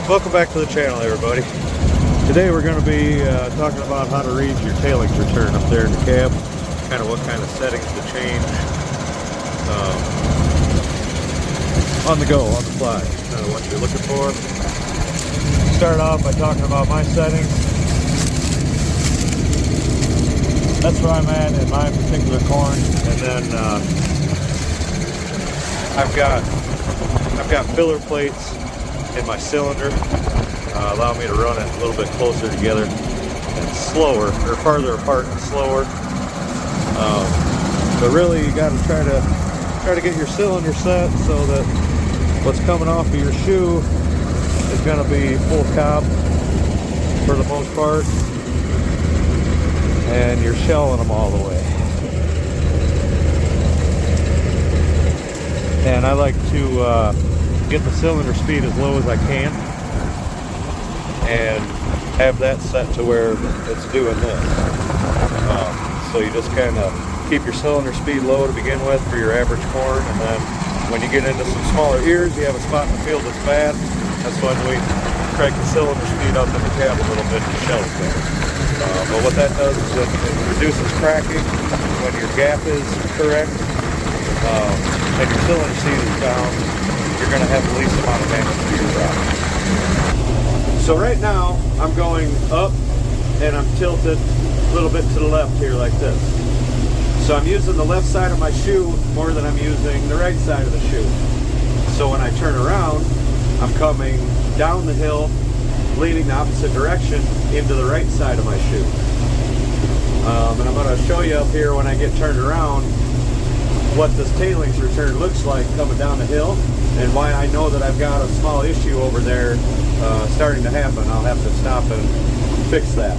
Welcome back to the channel, everybody. Today we're going to be talking about how to read your tailings return up there in the cab, kind of what kind of settings to change on the go, on the fly, kind of what you're looking for. Start off by talking about my settings. That's where I'm at in my particular corn, and then I've got filler plates in my cylinder, allow me to run it a little bit closer together and slower, or farther apart and slower. But really, you got to try to get your cylinder set so that what's coming off of your shoe is going to be full cob for the most part, and you're shelling them all the way. And I like to get the cylinder speed as low as I can and have that set to where it's doing this. So you just kind of keep your cylinder speed low to begin with for your average corn, and then when you get into some smaller ears, you have a spot in the field that's bad, that's when we crank the cylinder speed up in the cab a little bit to shell it better. But what that does is it reduces cracking when your gap is correct, and your cylinder speed is down. You're going to have the least amount of damage to your rod. So right now I'm going up and I'm tilted a little bit to the left here like this. So I'm using the left side of my shoe more than I'm using the right side of the shoe. So when I turn around, I'm coming down the hill, leaning the opposite direction into the right side of my shoe. And I'm going to show you up here when I get turned around what this tailings return looks like coming down the hill, and why I know that I've got a small issue over there starting to happen. I'll have to stop and fix that.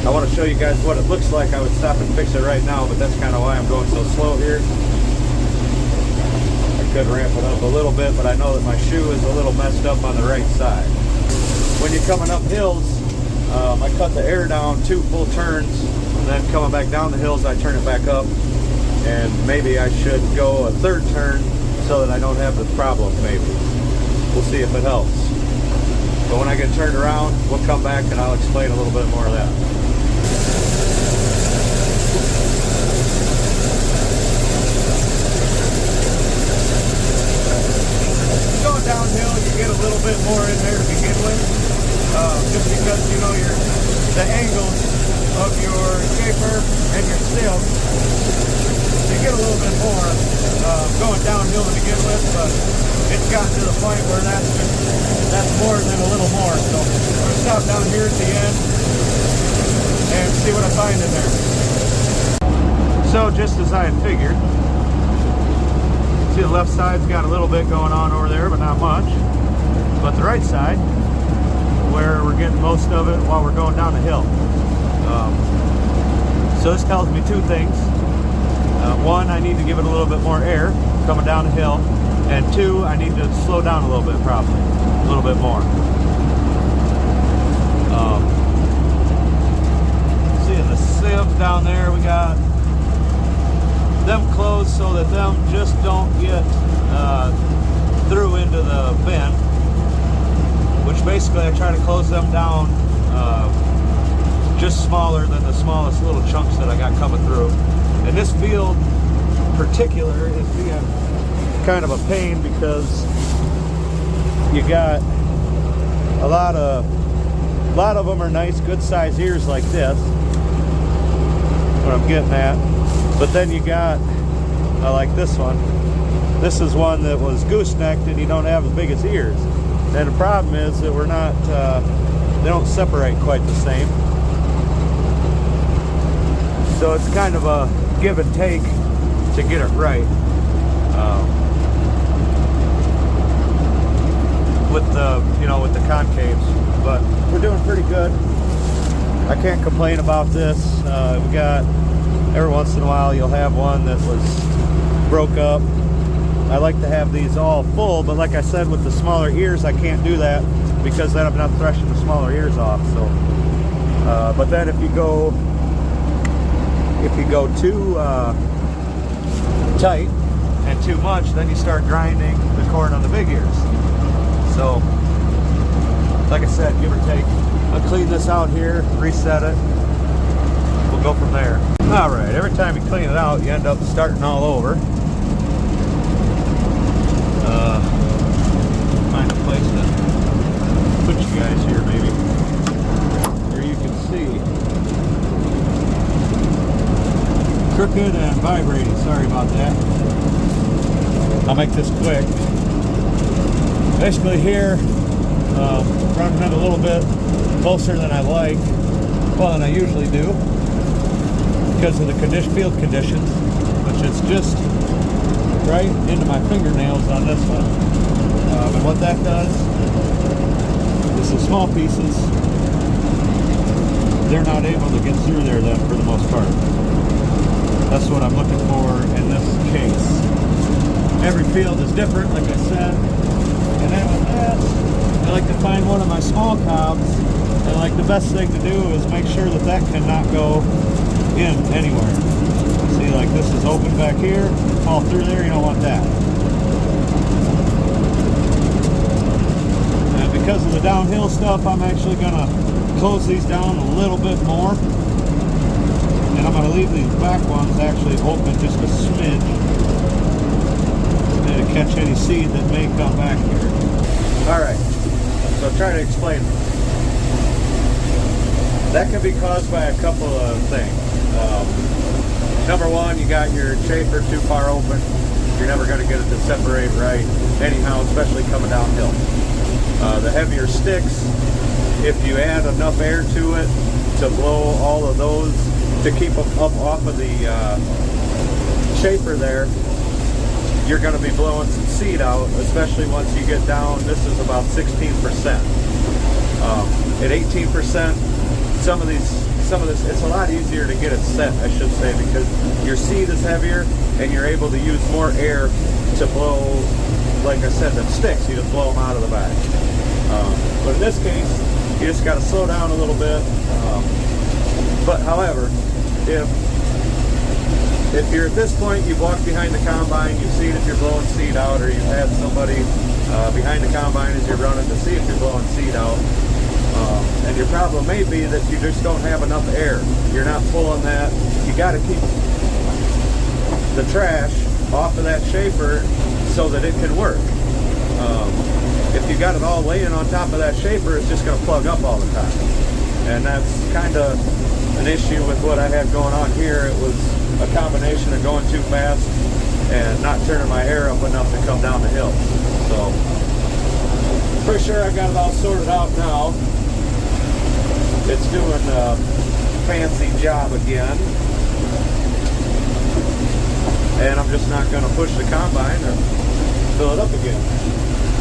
I want to show you guys what it looks like. I would stop and fix it right now, but that's kind of why I'm going so slow here. I could ramp it up a little bit, but I know that my shoe is a little messed up on the right side. When you're coming up hills, I cut the air down 2 full turns, and then coming back down the hills, I turn it back up. And maybe I should go a 3rd turn so that I don't have this problem, maybe. We'll see if it helps. But when I get turned around, we'll come back and I'll explain a little bit more of that. Going downhill, you get a little bit more in there to begin with, just because, you know, the angles of your shaper and your sieve, you get a little bit more going downhill to begin with, but it's gotten to the point where that's more than a little more. So I'm going to stop down here at the end and see what I find in there. So just as I had figured, see the left side's got a little bit going on over there, but not much. But the right side, where we're getting most of it while we're going down the hill. So this tells me 2 things. One, I need to give it a little bit more air coming down the hill, and 2, I need to slow down a little bit, probably a little bit more. Seeing the sieves down there, we got them closed so that them just don't get through into the bin, which basically I try to close them down just smaller than the smallest little chunks that I got coming through. And this field in particular is being kind of a pain because you got a lot of them are nice, good size ears like this, what I'm getting at. But then you got like this one. This is one that was goosenecked, and you don't have as big as ears. And the problem is that we're not, they don't separate quite the same. So it's kind of a give and take to get it right. With the concaves, but we're doing pretty good. I can't complain about this. We got, every once in a while you'll have one that was broke up. I like to have these all full, but like I said, with the smaller ears, I can't do that because then I'm not threshing the smaller ears off. So, but then if you go too tight and too much, then you start grinding the corn on the big ears. So, like I said, give or take. I'll clean this out here, reset it. We'll go from there. All right, every time you clean it out, you end up starting all over. Find a place to put you guys here, maybe. Here you can see. Crooked and vibrating. Sorry about that. I'll make this quick. Basically here, running it a little bit closer than I like. Well, than I usually do. Because of the field conditions, which is just right into my fingernails on this one. And what that does is the small pieces, they're not able to get through there then for the most part. That's what I'm looking for in this case. Every field is different, like I said. And then with that, I like to find one of my small cobs, and like the best thing to do is make sure that that cannot go in anywhere. See, like this is open back here, fall through there, you don't want that. And because of the downhill stuff, I'm actually gonna close these down a little bit more. And I'm gonna leave these back ones actually open just a smidge to catch any seed that may come back here. All right, so try to explain. That can be caused by a couple of things. Number one, you got your chafer too far open. You're never going to get it to separate right anyhow, especially coming downhill. The heavier sticks, if you add enough air to it to blow all of those, to keep them up off of the chafer there, you're going to be blowing some seed out, especially once you get down. This is about 16%. At 18%, some of this, it's a lot easier to get it set, I should say, because your seed is heavier and you're able to use more air to blow, like I said, them sticks. You just blow them out of the bag. But in this case, you just got to slow down a little bit. But however, if you're at this point, you've walked behind the combine, you've seen if you're blowing seed out, or you've had somebody behind the combine as you're running to see if you're blowing seed out. And your problem may be that you just don't have enough air. You're not pulling that. You got to keep the trash off of that shaper so that it can work. If you got it all laying on top of that shaper, it's just going to plug up all the time. And that's kind of an issue with what I had going on here. It was a combination of going too fast and not turning my air up enough to come down the hill. So, pretty sure I got it all sorted out now. It's doing a fancy job again. And I'm just not going to push the combine or fill it up again.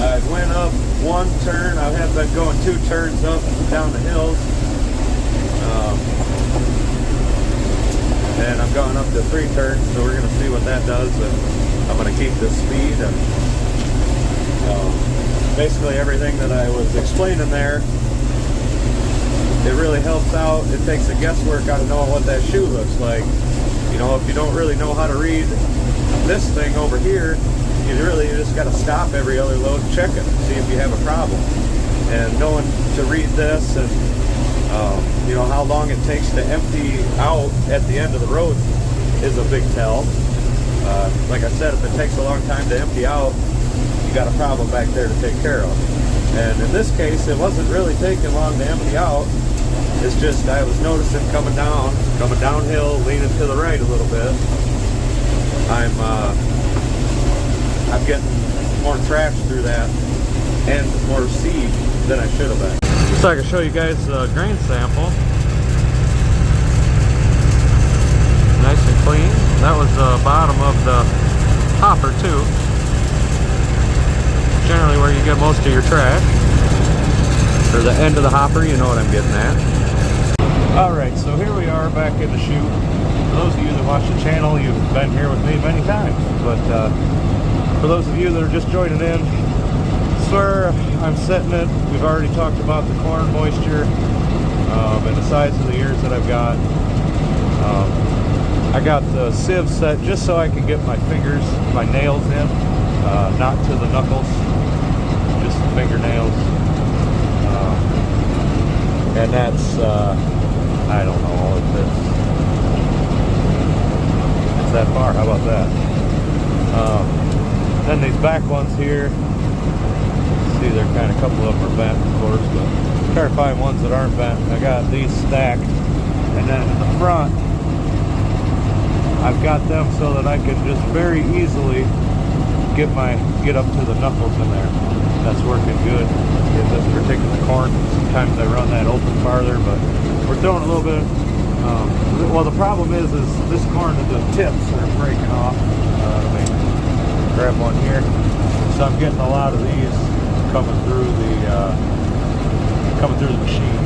I went up one turn. I have been going 2 turns up down the hills. And I'm going up to 3 turns, so we're going to see what that does. And I'm going to keep this speed. And basically everything that I was explaining there, it really helps out. It takes the guesswork out of knowing what that shoe looks like. You know, if you don't really know how to read this thing over here, you just got to stop every other load and check it, see if you have a problem. And knowing to read this and you know how long it takes to empty out at the end of the road is a big tell. Like I said, if it takes a long time to empty out, you got a problem back there to take care of. And in this case, it wasn't really taking long to empty out. It's just I was noticing coming downhill, leaning to the right a little bit. I'm getting more trash through that and more seed than I should have been. So I can show you guys the grain sample. Nice and clean. That was the bottom of the hopper too. Generally where you get most of your trash. Or the end of the hopper, you know what I'm getting at. Alright, so here we are back in the chute. For those of you that watch the channel, you've been here with me many times. But for those of you that are just joining in, where I'm setting it, we've already talked about the corn moisture and the size of the ears that I've got. I got the sieve set just so I can get my fingers, my nails in. not to the knuckles, just the fingernails. And that's, I don't know if it's that far. How about that? Then these back ones here, see, they're kind of, a couple of them are bent, of course, but try to find ones that aren't bent. I got these stacked, and then in the front, I've got them so that I can just very easily get up to the knuckles in there. That's working good in this particular corn. Sometimes I run that open farther, but we're throwing a little bit. Well, the problem is this corn, the tips are breaking off. Let me grab one here. So I'm getting a lot of these coming through the machine,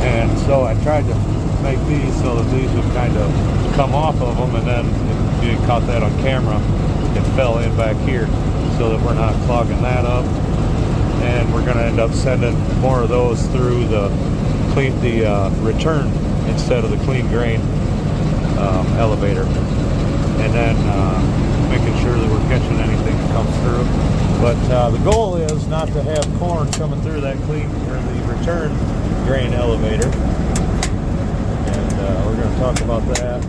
and so I tried to make these so that these would kind of come off of them, and then if you caught that on camera, it fell in back here, so that we're not clogging that up. And we're going to end up sending more of those through the return instead of the clean grain elevator, and then making sure that we're catching anything that comes through. But the goal is not to have corn coming through that the return grain elevator, and we're going to talk about that.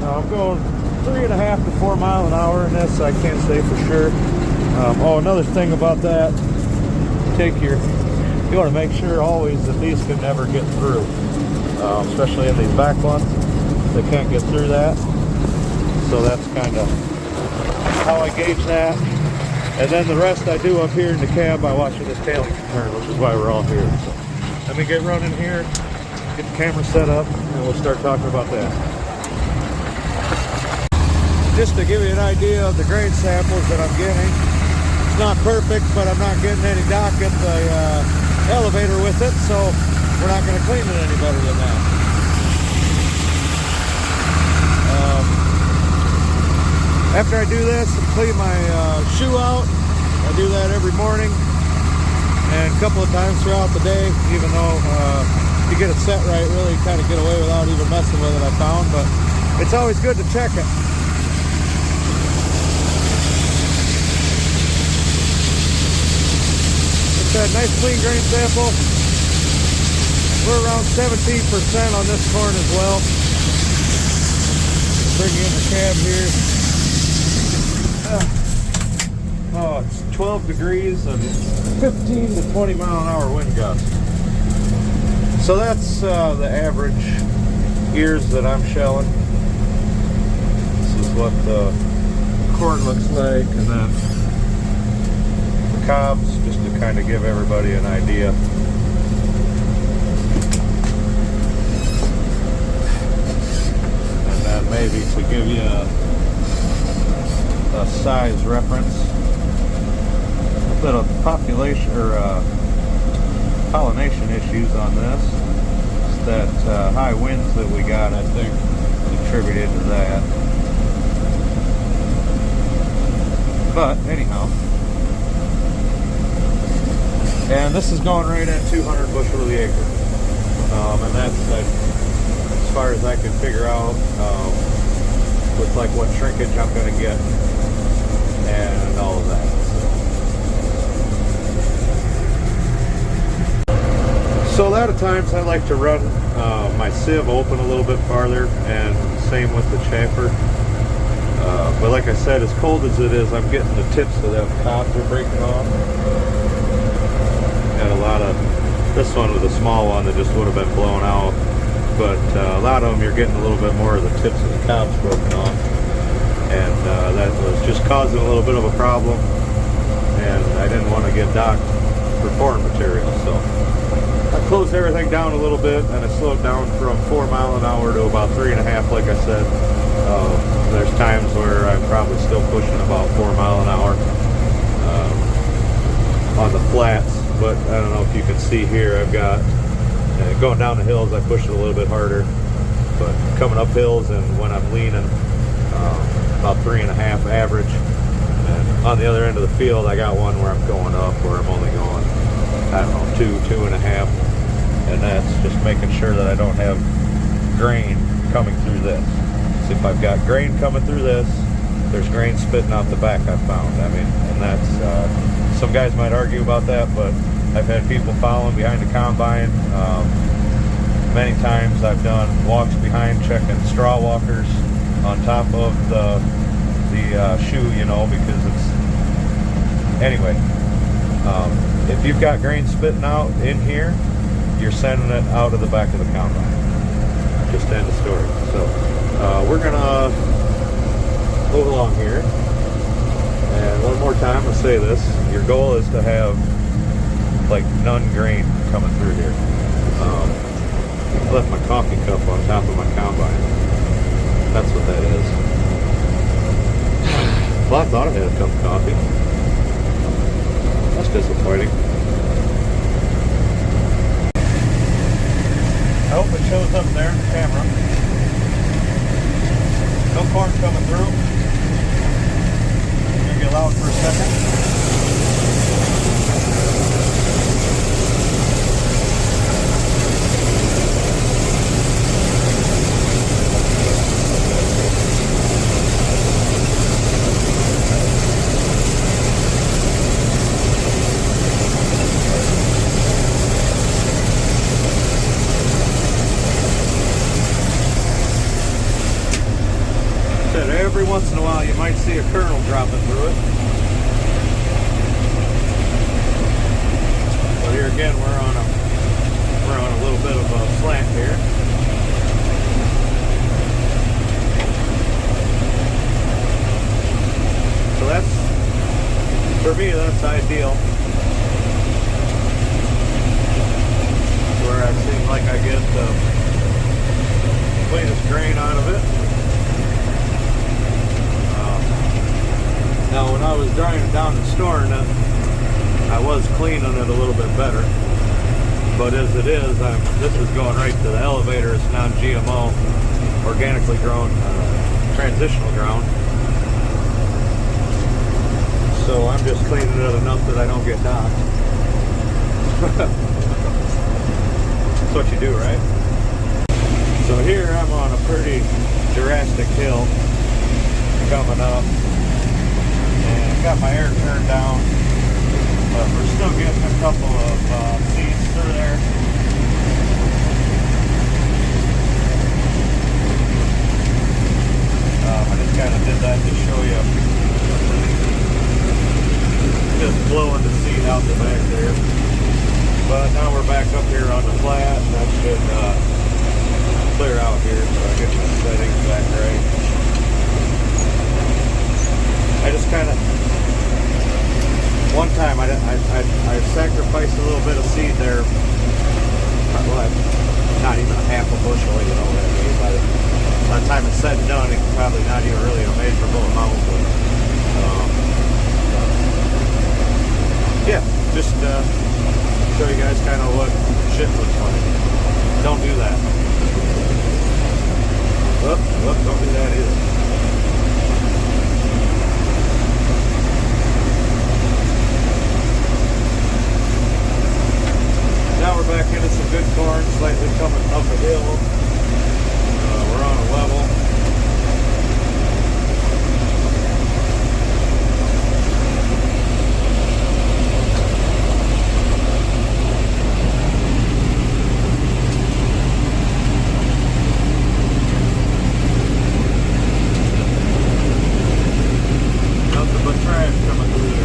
Now I'm going 3.5 to 4 miles an hour in this. I can't say for sure. Another thing about that, you want to make sure always that these can never get through, especially in these back ones. They can't get through that. So that's kind of how I gauge that. And then the rest I do up here in the cab by watching this tailing turn, which is why we're all here. So let me get running here, get the camera set up, and we'll start talking about that. Just to give you an idea of the grain samples that I'm getting, it's not perfect, but I'm not getting any dock at the elevator with it, so we're not going to clean it any better than that. After I do this, I clean my shoe out. I do that every morning and a couple of times throughout the day, even though if you get it set right, really kind of get away without even messing with it, I found, but it's always good to check it. It's a nice clean grain sample. We're around 17% on this corn as well. Bring you in the cab here. It's 12 degrees and 15 to 20 mile an hour wind gust. So that's the average ears that I'm shelling. This is what the corn looks like, and then the cobs, just to kind of give everybody an idea. And then maybe to give you a size reference, a bit of population or pollination issues on this. It's that high winds that we got, I think, contributed to that. But anyhow, and this is going right at 200 bushel the acre, and that's as far as I can figure out with like what shrinkage I'm going to get and all of that. So a lot of times I like to run my sieve open a little bit farther, and same with the chamfer. But like I said, as cold as it is, I'm getting the tips of them cobs are breaking off. Got a lot of, this one was a small one that just would have been blown out, but a lot of them you're getting a little bit more of the tips of the cobs broken off, and that was just causing a little bit of a problem, and I didn't want to get docked for foreign material, so I closed everything down a little bit, and I slowed down from 4 mile an hour to about 3.5, like I said. There's times where I'm probably still pushing about 4 mile an hour on the flats, but I don't know if you can see here, I've got going down the hills, I push it a little bit harder, but coming up hills and when I'm leaning, about 3.5 average. And on the other end of the field, I got one where I'm going up, where I'm only going, I don't know, 2.5, and that's just making sure that I don't have grain coming through this. So if I've got grain coming through this, there's grain spitting out the back, I've found. I mean, and that's, some guys might argue about that, but I've had people following behind the combine. Many times I've done walks behind checking straw walkers on top of the shoe, you know, because it's, anyway, if you've got grain spitting out in here, you're sending it out of the back of the combine. Just end of story. So we're gonna move along here, and one more time I'll say this: your goal is to have like none grain coming through here. I left my coffee cup on top of my combine. That's what that is. Well, I thought I had a cup of coffee. That's disappointing. I hope it shows up there in the camera. No corn coming through. Maybe loud for a second. Every once in a while you might see a kernel dropping through it. So here again we're on a little bit of a slant here. So that's, for me, that's ideal. Where I seem like I get the cleanest grain out of it. Now, when I was drying it down and storing it, I was cleaning it a little bit better. But as it is, this is going right to the elevator. It's non-GMO, organically grown, transitional ground. So I'm just cleaning it enough that I don't get docked. That's what you do, right? So here I'm on a pretty drastic hill coming up. Got my air turned down, but we're still getting a couple of seeds through there. I just kind of did that to show you, just blowing the seed out the back there. But now we're back up here on the flat, and that should clear out here, so I get my settings back right. I just kind of, one time I sacrificed a little bit of seed there. Well, not even a half a bushel, you know what I mean. By the time it's said and done, it's probably not even really a measurable amount. But, yeah, just show you guys kind of what shit looks like. Don't do that. Whoop, don't do that either. Now we're back into some good corn, slightly coming up a hill. We're on a level. Nothing but trash coming through there.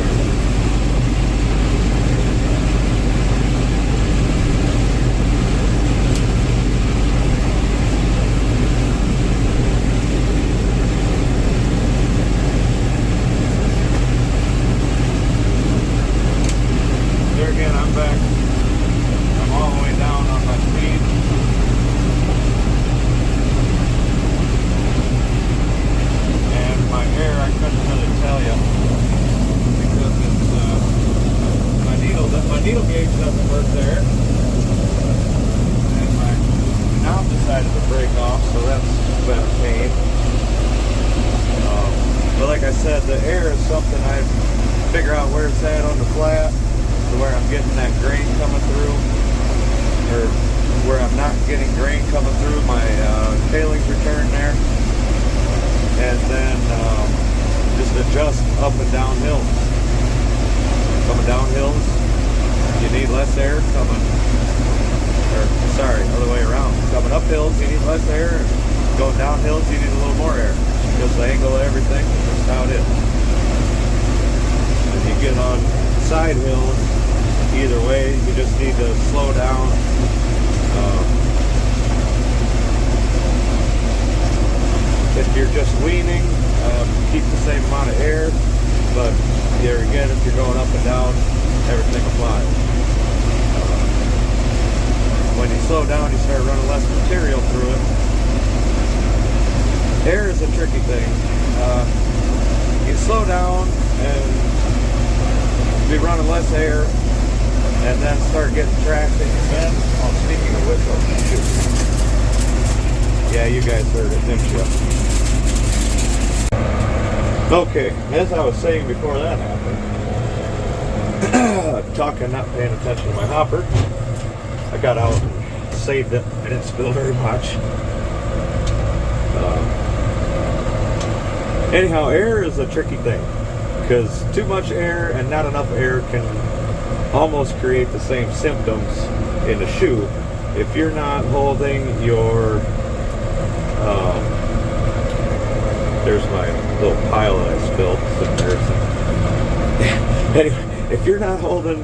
Needle gauge doesn't work there, and my knob decided to break off, so that's been a pain. But like I said, the air is something I figure out where it's at on the flat, to where I'm getting that grain coming through, or where I'm not getting grain coming through my tailings return there, and then adjust up and down hills. Coming down hills, you need less air coming, or sorry, other way around. Coming up hills, you need less air, and going down hills, you need a little more air. Because the angle of everything is just how it is. If you get on side hills, either way, you just need to slow down. If you're just weaning, keep the same amount of air, but here again, if you're going up and down, everything applies. When you slow down, you start running less material through it. Air is a tricky thing. You slow down and be running less air, and then start getting traffic. Then, speaking of which, yeah, you guys heard it, didn't you? Okay, as I was saying before that happened, talking, not paying attention to my hopper, I got out and saved it. I didn't spill very much. Anyhow, air is a tricky thing, because too much air and not enough air can almost create the same symptoms in the shoe. If you're not holding your there's my little pile that I spilled. It's embarrassing. Anyway, if you're not holding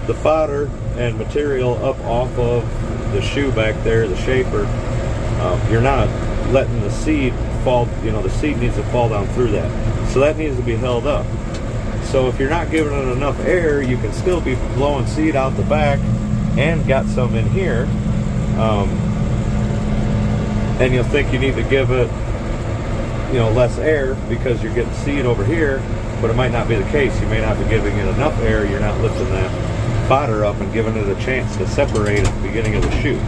the fodder and material up off of the shoe back there, the shaper, you're not letting the seed fall. The seed needs to fall down through that. So that needs to be held up. So if you're not giving it enough air, you can still be blowing seed out the back and got some in here. And you'll think you need to give it less air because you're getting seed over here, but it might not be the case. You may not be giving it enough air. You're not lifting that fodder up and giving it a chance to separate at the beginning of the shoe.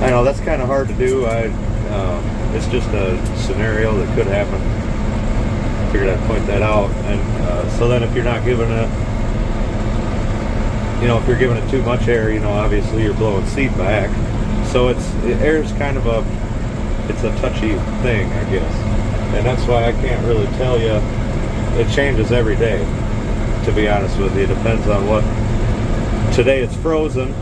I know that's kind of hard to do. It's just a scenario that could happen. Figured I'd point that out. And so then if you're not giving it, if you're giving it too much air, obviously you're blowing seed back. So air is kind of it's a touchy thing, I guess. And that's why I can't really tell you. It changes every day, to be honest with you. It depends on what. Today it's frozen,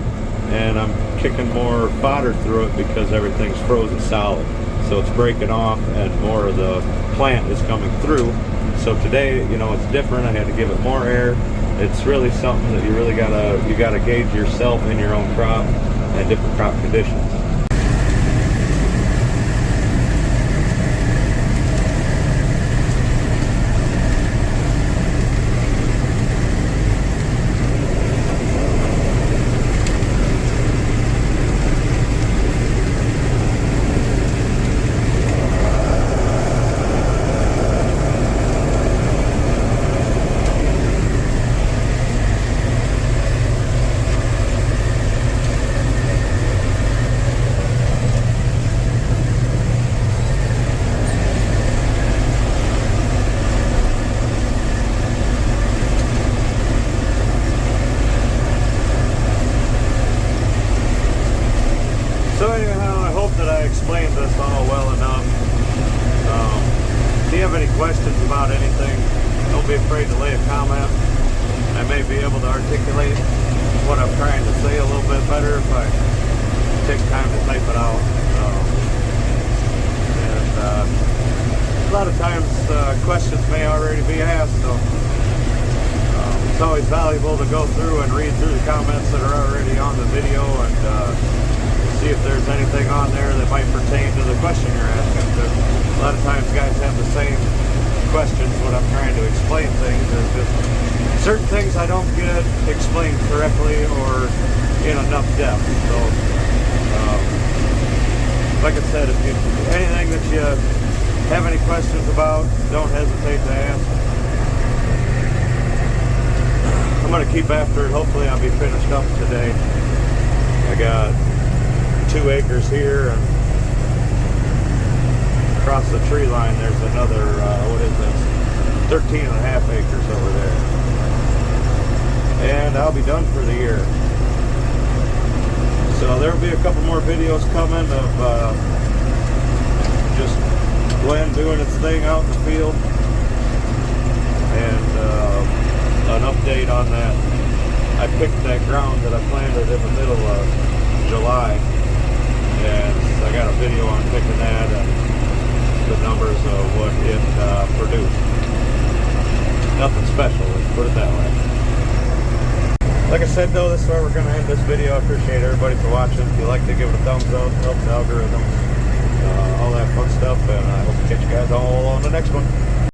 and I'm kicking more fodder through it because everything's frozen solid. So it's breaking off, and more of the plant is coming through. So today, it's different. I had to give it more air. It's really something that you really gotta gauge yourself in your own crop and different crop conditions. So anyhow, I hope that I explained this all well enough. If you have any questions about anything, don't be afraid to lay a comment. I may be able to articulate what I'm trying to say a little bit better if I take time to type it out. A lot of times questions may already be asked, so it's always valuable to go through and read through the comments that are already on the video and see if there's anything on there that might pertain to the question you're asking. A lot of times guys have the same questions when I'm trying to explain things. There's just certain things I don't get explained correctly or in enough depth. So, like I said, if anything that you have any questions about, don't hesitate to ask. I'm going to keep after it. Hopefully I'll be finished up today. I got 2 acres here, and across the tree line there's another, 13 and a half acres over there. And I'll be done for the year. So there will be a couple more videos coming of just Glenn doing its thing out in the field, and an update on that. I picked that ground that I planted in the middle of July, and I got a video on picking that and the numbers of what it produced. Nothing special, let's put it that way. Like I said though, this is where we're going to end this video. I appreciate everybody for watching. If you like to give it a thumbs up, helps the algorithm, all that fun stuff, and I hope to catch you guys all on the next one.